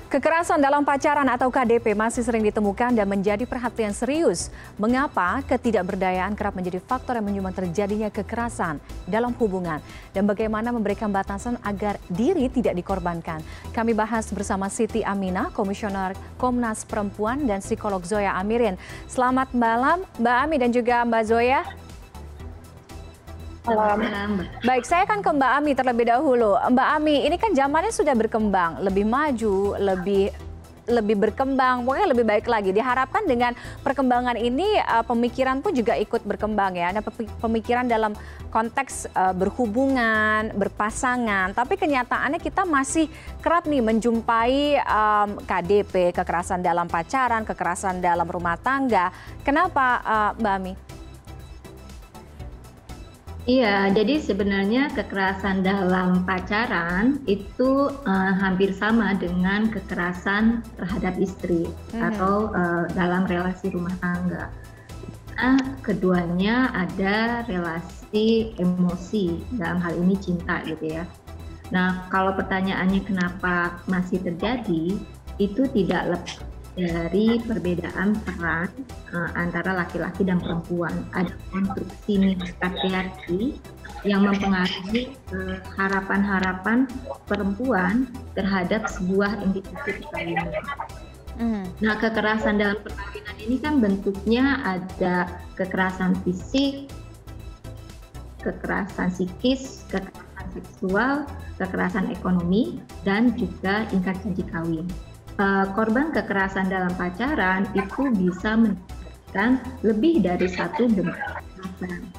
Kekerasan dalam pacaran atau KDP masih sering ditemukan dan menjadi perhatian serius. Mengapa ketidakberdayaan kerap menjadi faktor yang menyumbang terjadinya kekerasan dalam hubungan dan bagaimana memberikan batasan agar diri tidak dikorbankan. Kami bahas bersama Siti Aminah, Komisioner Komnas Perempuan dan psikolog Zoya Amirin. Selamat malam Mbak Ami dan juga Mbak Zoya. Baik, saya akan ke Mbak Ami terlebih dahulu. Mbak Ami, ini kan zamannya sudah berkembang, lebih maju, lebih berkembang, pokoknya lebih baik lagi. Diharapkan dengan perkembangan ini pemikiran pun juga ikut berkembang ya. Ada pemikiran dalam konteks berhubungan, berpasangan. Tapi kenyataannya kita masih kerap nih menjumpai KDP, kekerasan dalam pacaran, kekerasan dalam rumah tangga. Kenapa Mbak Ami? Iya, jadi sebenarnya kekerasan dalam pacaran itu hampir sama dengan kekerasan terhadap istri atau dalam relasi rumah tangga. Nah, keduanya ada relasi emosi, dalam hal ini cinta gitu ya. Nah, kalau pertanyaannya kenapa masih terjadi, itu tidak lepas dari perbedaan peran antara laki-laki dan perempuan. Ada konstruksi patriarki yang mempengaruhi harapan-harapan perempuan terhadap sebuah individu perkawinan. Nah, kekerasan dalam perkawinan ini kan bentuknya ada kekerasan fisik, kekerasan psikis, kekerasan seksual, kekerasan ekonomi, dan juga ingkar janji kawin. Korban kekerasan dalam pacaran itu bisa mendapatkan lebih dari satu bentuk kekerasan.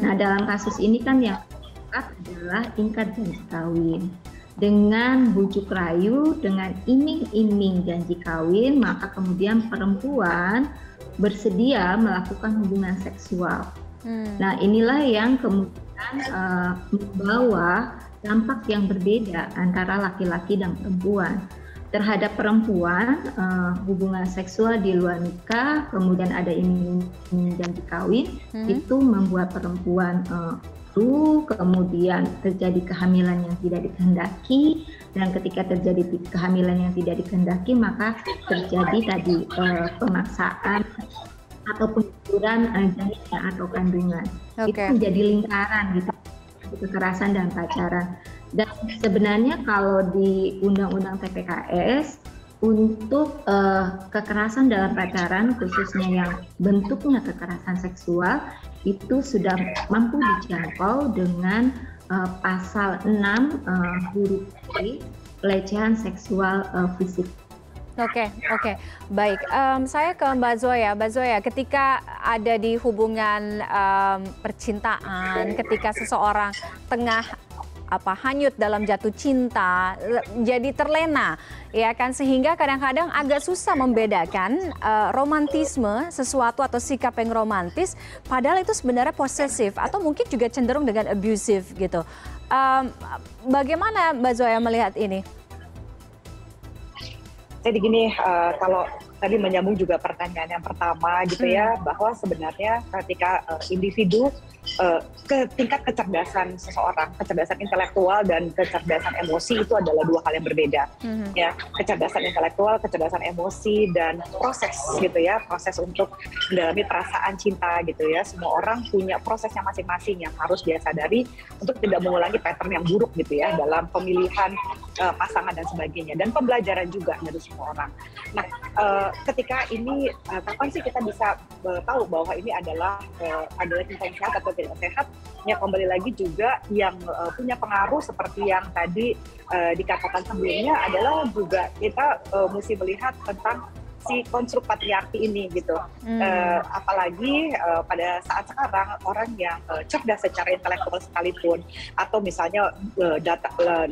Nah, dalam kasus ini kan yang adalah ingkar janji kawin. Dengan bujuk rayu, dengan iming-iming janji kawin, maka kemudian perempuan bersedia melakukan hubungan seksual. Nah, inilah yang kemudian membawa dampak yang berbeda antara laki-laki dan perempuan. Terhadap perempuan, hubungan seksual di luar nikah, kemudian ada iming-iming janji kawin, itu membuat perempuan kemudian terjadi kehamilan yang tidak dikehendaki, dan ketika terjadi kehamilan yang tidak dikehendaki, maka terjadi tadi pemaksaan atau pengukuran janin atau kandungan. Itu menjadi lingkaran gitu, kekerasan dan pacaran. Dan sebenarnya kalau di Undang-Undang TPKS untuk kekerasan dalam pacaran khususnya yang bentuknya kekerasan seksual itu sudah mampu dijangkau dengan pasal 6 huruf B, pelecehan seksual fisik. Oke, baik. Saya ke Mbak Zoya. Mbak Zoya, ketika ada di hubungan percintaan, ketika seseorang tengah hanyut dalam jatuh cinta, jadi terlena, ya kan, sehingga kadang-kadang agak susah membedakan romantisme sesuatu atau sikap yang romantis, padahal itu sebenarnya posesif atau mungkin juga cenderung dengan abusive gitu. Bagaimana Mbak Zoya melihat ini? Jadi gini, kalau tadi menyambung juga pertanyaan yang pertama gitu ya, bahwa sebenarnya ketika individu ke tingkat kecerdasan seseorang, kecerdasan intelektual dan kecerdasan emosi itu adalah dua hal yang berbeda. Ya, kecerdasan intelektual, kecerdasan emosi dan proses gitu ya, proses untuk mendalami perasaan cinta gitu ya. Semua orang punya prosesnya masing-masing yang harus dia sadari untuk tidak mengulangi pattern yang buruk gitu ya dalam pemilihan pasangan dan sebagainya, dan pembelajaran juga dari semua orang. Nah, ketika ini kapan sih kita bisa tahu bahwa ini adalah cinta yang sehat atau tidak sehat? Ya, kembali lagi juga yang punya pengaruh seperti yang tadi dikatakan sebelumnya adalah juga kita mesti melihat tentang si konstruk patriarki ini gitu. Apalagi pada saat sekarang orang yang cerdas secara intelektual sekalipun, atau misalnya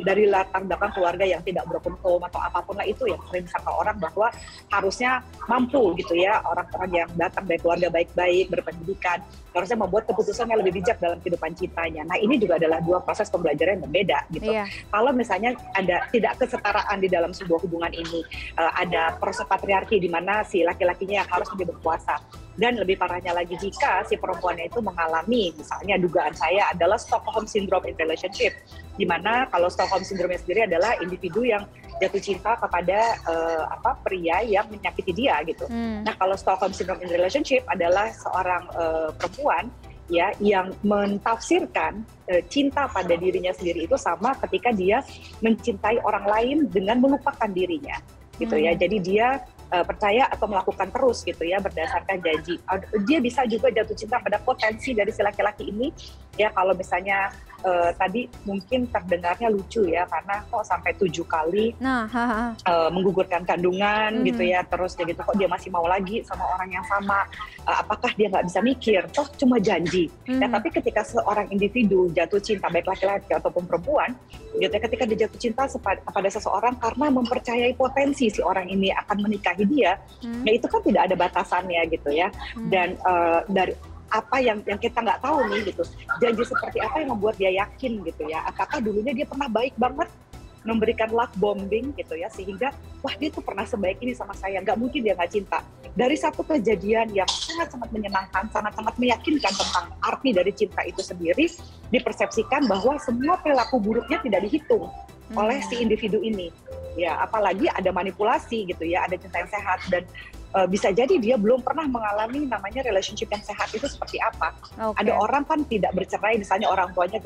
dari latar belakang keluarga yang tidak broken home atau apapun lah itu, yang sering disangka orang bahwa harusnya mampu gitu ya, orang-orang yang datang dari keluarga baik-baik, berpendidikan, harusnya membuat keputusan yang lebih bijak dalam kehidupan cintanya. Nah, ini juga adalah dua proses pembelajaran yang berbeda gitu. Kalau misalnya ada tidak kesetaraan di dalam sebuah hubungan ini, ada proses patriarki di mana si laki-lakinya yang harus lebih berkuasa. Dan lebih parahnya lagi jika si perempuannya itu mengalami, misalnya dugaan saya adalah Stockholm Syndrome in relationship, di mana kalau Stockholm Syndrome sendiri adalah individu yang jatuh cinta kepada pria yang menyakiti dia gitu. Nah, kalau Stockholm Syndrome in relationship adalah seorang perempuan ya yang mentafsirkan cinta pada dirinya sendiri itu sama ketika dia mencintai orang lain dengan melupakan dirinya gitu ya. Jadi dia percaya atau melakukan terus gitu ya berdasarkan janji. Dia bisa juga jatuh cinta pada potensi dari si laki-laki ini ya, kalau misalnya tadi mungkin terdengarnya lucu ya karena kok sampai 7 kali menggugurkan kandungan gitu ya, terus dia gitu kok dia masih mau lagi sama orang yang sama, apakah dia nggak bisa mikir, toh cuma janji. Ya, tapi ketika seorang individu jatuh cinta baik laki-laki ataupun perempuan gitu ya, ketika dia jatuh cinta kepada seseorang karena mempercayai potensi si orang ini akan menikahi dia, ya itu kan tidak ada batasannya gitu ya. Dan dari apa yang kita nggak tahu nih gitu, janji seperti apa yang membuat dia yakin gitu ya, apakah dulunya dia pernah baik banget memberikan love bombing gitu ya, sehingga wah dia tuh pernah sebaik ini sama saya, nggak mungkin dia nggak cinta. Dari satu kejadian yang sangat-sangat menyenangkan, sangat-sangat meyakinkan tentang arti dari cinta itu sendiri, dipersepsikan bahwa semua perilaku buruknya tidak dihitung oleh si individu ini ya, apalagi ada manipulasi gitu ya, ada cinta yang sehat, dan bisa jadi dia belum pernah mengalami namanya relationship yang sehat itu seperti apa. Ada orang kan tidak bercerai, misalnya orang tuanya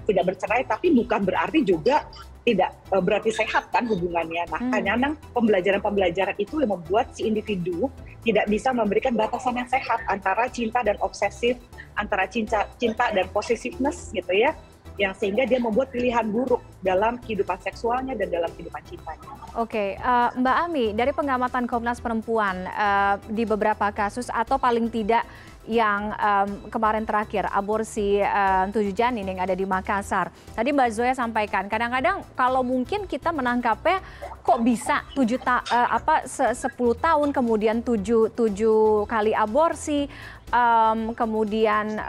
tidak bercerai, tapi bukan berarti juga tidak berarti sehat kan hubungannya. Nah, kadang-kadang pembelajaran-pembelajaran itu yang membuat si individu tidak bisa memberikan batasan yang sehat antara cinta dan obsesif, antara cinta dan possessiveness gitu ya, yang sehingga dia membuat pilihan buruk dalam kehidupan seksualnya dan dalam kehidupan cintanya. Oke, Mbak Ami, dari pengamatan Komnas Perempuan di beberapa kasus atau paling tidak yang kemarin terakhir aborsi 7 janin yang ada di Makassar. Tadi Mbak Zoya sampaikan, kadang-kadang kalau mungkin kita menangkapnya kok bisa 10 tahun kemudian 7 kali aborsi, kemudian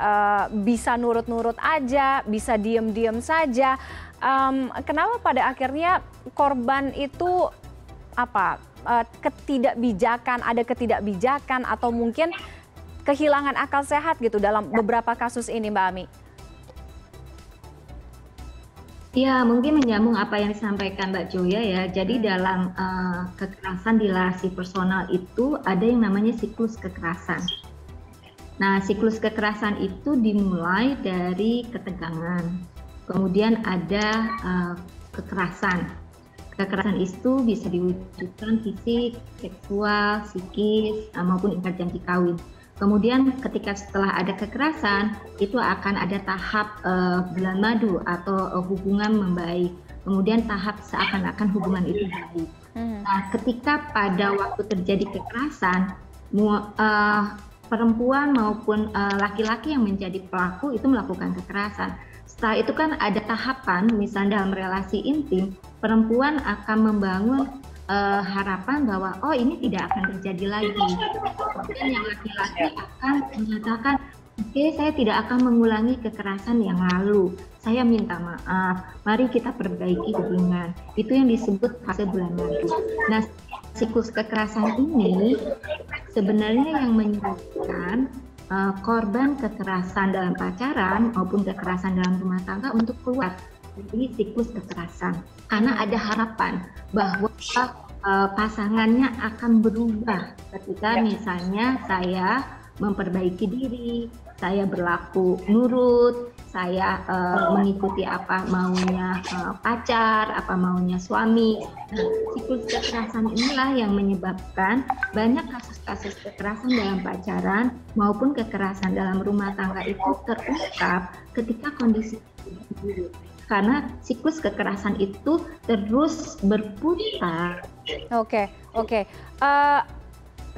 bisa nurut-nurut aja, bisa diem-diem saja. Kenapa pada akhirnya korban itu ada ketidakbijakan atau mungkin kehilangan akal sehat gitu dalam beberapa kasus ini, Mbak Ami? Ya, mungkin menyambung apa yang disampaikan Mbak Joya ya. Jadi dalam kekerasan di relasi personal itu ada yang namanya siklus kekerasan. Nah, siklus kekerasan itu dimulai dari ketegangan. Kemudian ada kekerasan. Kekerasan itu bisa diwujudkan fisik, seksual, psikis, maupun ingkar janji kawin. Kemudian ketika setelah ada kekerasan, itu akan ada tahap bulan madu atau hubungan membaik. Kemudian tahap seakan-akan hubungan itu baik. Nah, ketika pada waktu terjadi kekerasan, perempuan maupun laki-laki yang menjadi pelaku itu melakukan kekerasan. Setelah itu kan ada tahapan, misalnya dalam relasi intim, perempuan akan membangun harapan bahwa oh ini tidak akan terjadi lagi. Kemudian yang laki-laki akan mengatakan, oke, saya tidak akan mengulangi kekerasan yang lalu. Saya minta maaf. Mari kita perbaiki hubungan. Itu yang disebut fase bulan madu. Nah, siklus kekerasan ini sebenarnya yang menyebabkan korban kekerasan dalam pacaran maupun kekerasan dalam rumah tangga untuk keluar dari siklus kekerasan. Karena ada harapan bahwa pasangannya akan berubah ketika misalnya saya memperbaiki diri, saya berlaku nurut, saya mengikuti apa maunya pacar, apa maunya suami. Nah, siklus kekerasan inilah yang menyebabkan banyak kasus-kasus kekerasan dalam pacaran maupun kekerasan dalam rumah tangga itu terungkap ketika kondisi buruk. Karena siklus kekerasan itu terus berputar. Oke.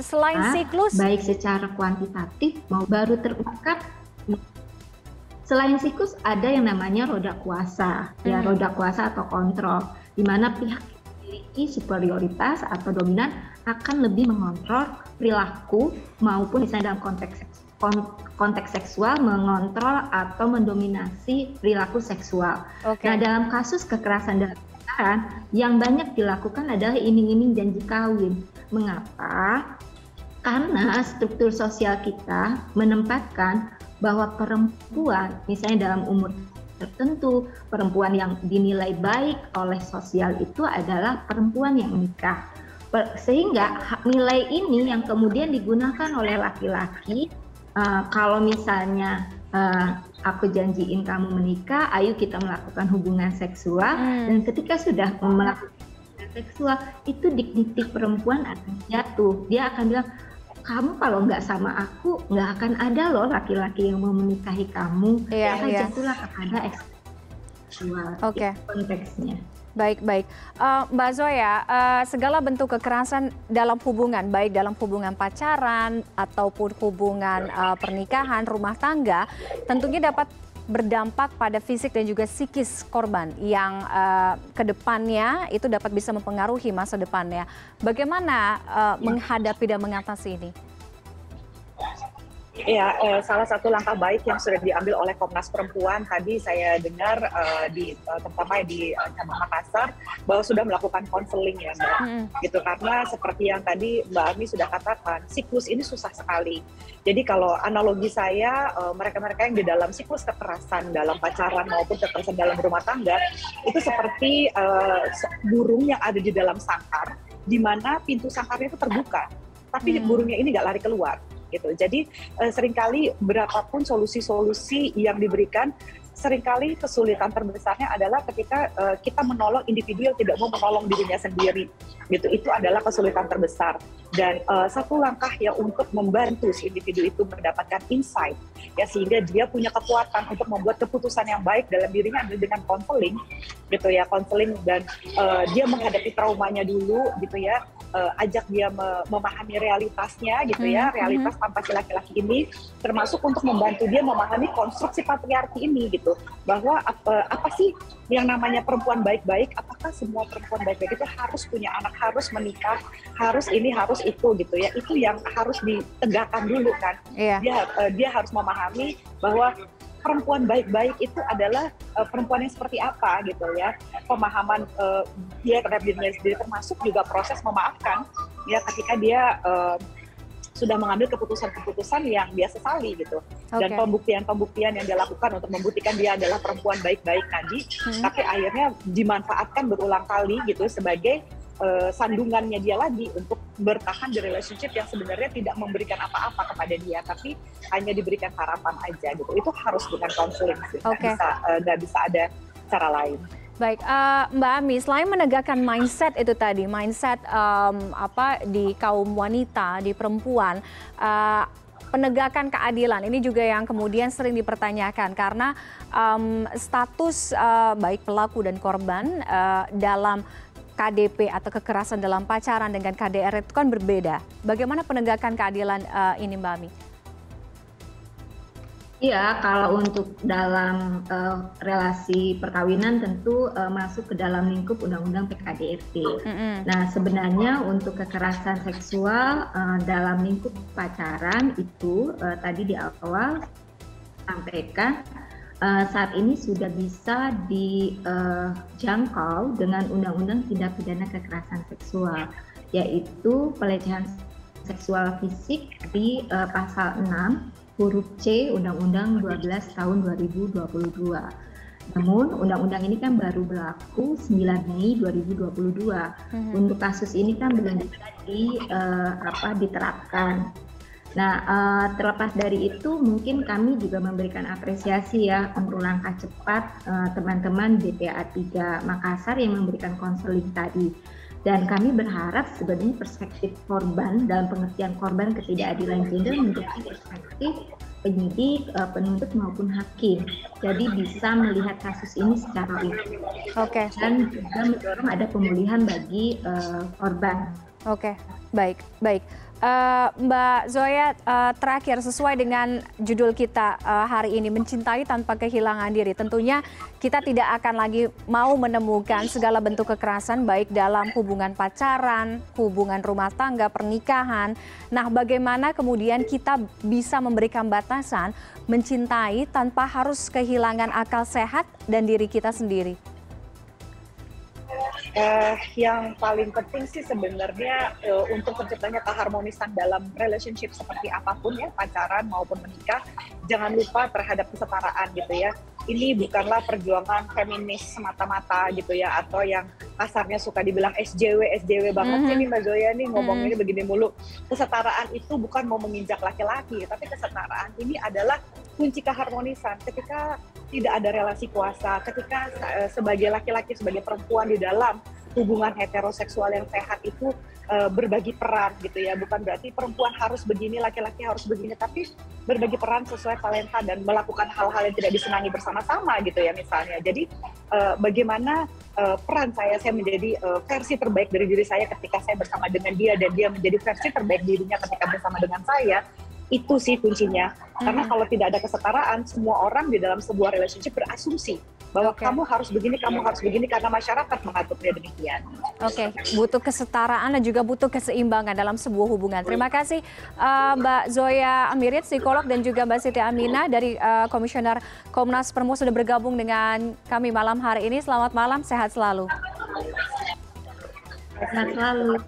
Selain siklus, baik secara kuantitatif mau baru terungkap. Selain siklus ada yang namanya roda kuasa, ya roda kuasa atau kontrol, di mana pihak yang memiliki superioritas atau dominan akan lebih mengontrol perilaku maupun misalnya dalam konteks seksual mengontrol atau mendominasi perilaku seksual. Nah, dalam kasus kekerasan dalam pacaran yang banyak dilakukan adalah iming-iming janji kawin. Mengapa? Karena struktur sosial kita menempatkan bahwa perempuan misalnya dalam umur tertentu. Perempuan yang dinilai baik oleh sosial itu adalah perempuan yang menikah. Sehingga nilai ini yang kemudian digunakan oleh laki-laki, kalau misalnya aku janjiin kamu menikah, ayo kita melakukan hubungan seksual, dan ketika sudah melakukan hubungan seksual, itu dignity perempuan akan jatuh. Dia akan bilang, kamu kalau nggak sama aku, nggak akan ada loh laki-laki yang mau menikahi kamu. Maka jatuhlah kepada seksual. Itu konteksnya. Baik. Mbak Zoya, segala bentuk kekerasan dalam hubungan, baik dalam hubungan pacaran ataupun hubungan pernikahan, rumah tangga, tentunya dapat berdampak pada fisik dan juga psikis korban yang kedepannya itu dapat bisa mempengaruhi masa depannya. Bagaimana menghadapi dan mengatasi ini? Ya, salah satu langkah baik yang sudah diambil oleh Komnas Perempuan tadi saya dengar terutama di cabang Makassar bahwa sudah melakukan konseling ya Mbak. Gitu, karena seperti yang tadi Mbak Ami sudah katakan, siklus ini susah sekali. Jadi kalau analogi saya, mereka-mereka yang di dalam siklus kekerasan dalam pacaran maupun kekerasan dalam rumah tangga itu seperti burung yang ada di dalam sangkar, di mana pintu sangkarnya itu terbuka, tapi burungnya ini nggak lari keluar. Gitu. Jadi seringkali berapapun solusi-solusi yang diberikan, seringkali kesulitan terbesarnya adalah ketika kita menolong individu yang tidak mau menolong dirinya sendiri. Gitu. Itu adalah kesulitan terbesar. Dan satu langkah ya untuk membantu si individu itu mendapatkan insight, ya sehingga dia punya kekuatan untuk membuat keputusan yang baik dalam dirinya adalah dengan konseling, gitu ya, konseling dan dia menghadapi traumanya dulu, gitu ya. Ajak dia memahami realitasnya gitu ya, realitas tanpa si laki-laki ini, termasuk untuk membantu dia memahami konstruksi patriarki ini gitu, bahwa apa sih yang namanya perempuan baik-baik, apakah semua perempuan baik-baik itu harus punya anak, harus menikah, harus ini, harus itu gitu ya, itu yang harus ditegakkan dulu kan. Dia harus memahami bahwa perempuan baik-baik itu adalah perempuan yang seperti apa gitu ya, pemahaman dia terhadap dirinya sendiri, termasuk juga proses memaafkan ya ketika dia sudah mengambil keputusan-keputusan yang dia sesali gitu, dan pembuktian-pembuktian yang dia lakukan untuk membuktikan dia adalah perempuan baik-baik tadi, tapi akhirnya dimanfaatkan berulang kali gitu sebagai sandungannya dia lagi untuk bertahan di relationship yang sebenarnya tidak memberikan apa-apa kepada dia, tapi hanya diberikan harapan aja gitu. Itu harus dengan konseling sih, nggak bisa ada cara lain. Baik, Mbak Ami, selain menegakkan mindset itu tadi, mindset di kaum wanita, di perempuan, penegakan keadilan ini juga yang kemudian sering dipertanyakan karena status baik pelaku dan korban dalam KDP atau kekerasan dalam pacaran dengan KDR itu kan berbeda. Bagaimana penegakan keadilan ini, Mbak Ami? Iya, kalau untuk dalam relasi perkawinan tentu masuk ke dalam lingkup Undang-Undang PKDRT. Nah, sebenarnya untuk kekerasan seksual dalam lingkup pacaran itu tadi di awal sampaikan saat ini sudah bisa dijangkau dengan Undang-Undang Tindak Pidana Kekerasan Seksual, yaitu pelecehan seksual fisik di pasal 6 huruf C Undang-Undang 12 tahun 2022. Namun Undang-Undang ini kan baru berlaku 9 Mei 2022. Untuk kasus ini kan belum bisa diterapkan. Nah, terlepas dari itu mungkin kami juga memberikan apresiasi ya untuk langkah cepat teman-teman DPA 3 Makassar yang memberikan konseling tadi. Dan kami berharap sebenarnya perspektif korban dalam pengertian korban ketidakadilan gender menjadi perspektif penyidik, penuntut maupun hakim. Jadi bisa melihat kasus ini secara utuh. Dan juga mendorong ada pemulihan bagi korban. Baik. Mbak Zoya, terakhir sesuai dengan judul kita hari ini, mencintai tanpa kehilangan diri. Tentunya kita tidak akan lagi mau menemukan segala bentuk kekerasan baik dalam hubungan pacaran, hubungan rumah tangga, pernikahan. Nah, bagaimana kemudian kita bisa memberikan batasan mencintai tanpa harus kehilangan akal sehat dan diri kita sendiri? Yang paling penting sih sebenarnya untuk terciptanya keharmonisan dalam relationship seperti apapun ya, pacaran maupun menikah, jangan lupa terhadap kesetaraan gitu ya. ini bukanlah perjuangan feminis semata-mata gitu ya, atau yang kasarnya suka dibilang SJW banget sih nih Mbak Zoya nih ngomongnya begini mulu. Kesetaraan itu bukan mau menginjak laki-laki, tapi kesetaraan ini adalah kunci keharmonisan. Ketika tidak ada relasi kuasa, ketika sebagai laki-laki, sebagai perempuan di dalam hubungan heteroseksual yang sehat itu berbagi peran gitu ya, bukan berarti perempuan harus begini, laki-laki harus begini, tapi berbagi peran sesuai talenta dan melakukan hal-hal yang tidak disenangi bersama-sama gitu ya misalnya. Jadi bagaimana peran saya menjadi versi terbaik dari diri saya ketika saya bersama dengan dia, dan dia menjadi versi terbaik dirinya ketika bersama dengan saya. Itu sih kuncinya. Karena kalau tidak ada kesetaraan, semua orang di dalam sebuah relationship berasumsi bahwa kamu harus begini karena masyarakat mengaturnya demikian. Oke, butuh kesetaraan dan juga butuh keseimbangan dalam sebuah hubungan. Terima kasih Mbak Zoya Amirit, psikolog, dan juga Mbak Siti Aminah dari Komisioner Komnas Perempuan sudah bergabung dengan kami malam hari ini. Selamat malam, sehat selalu. Sehat selalu.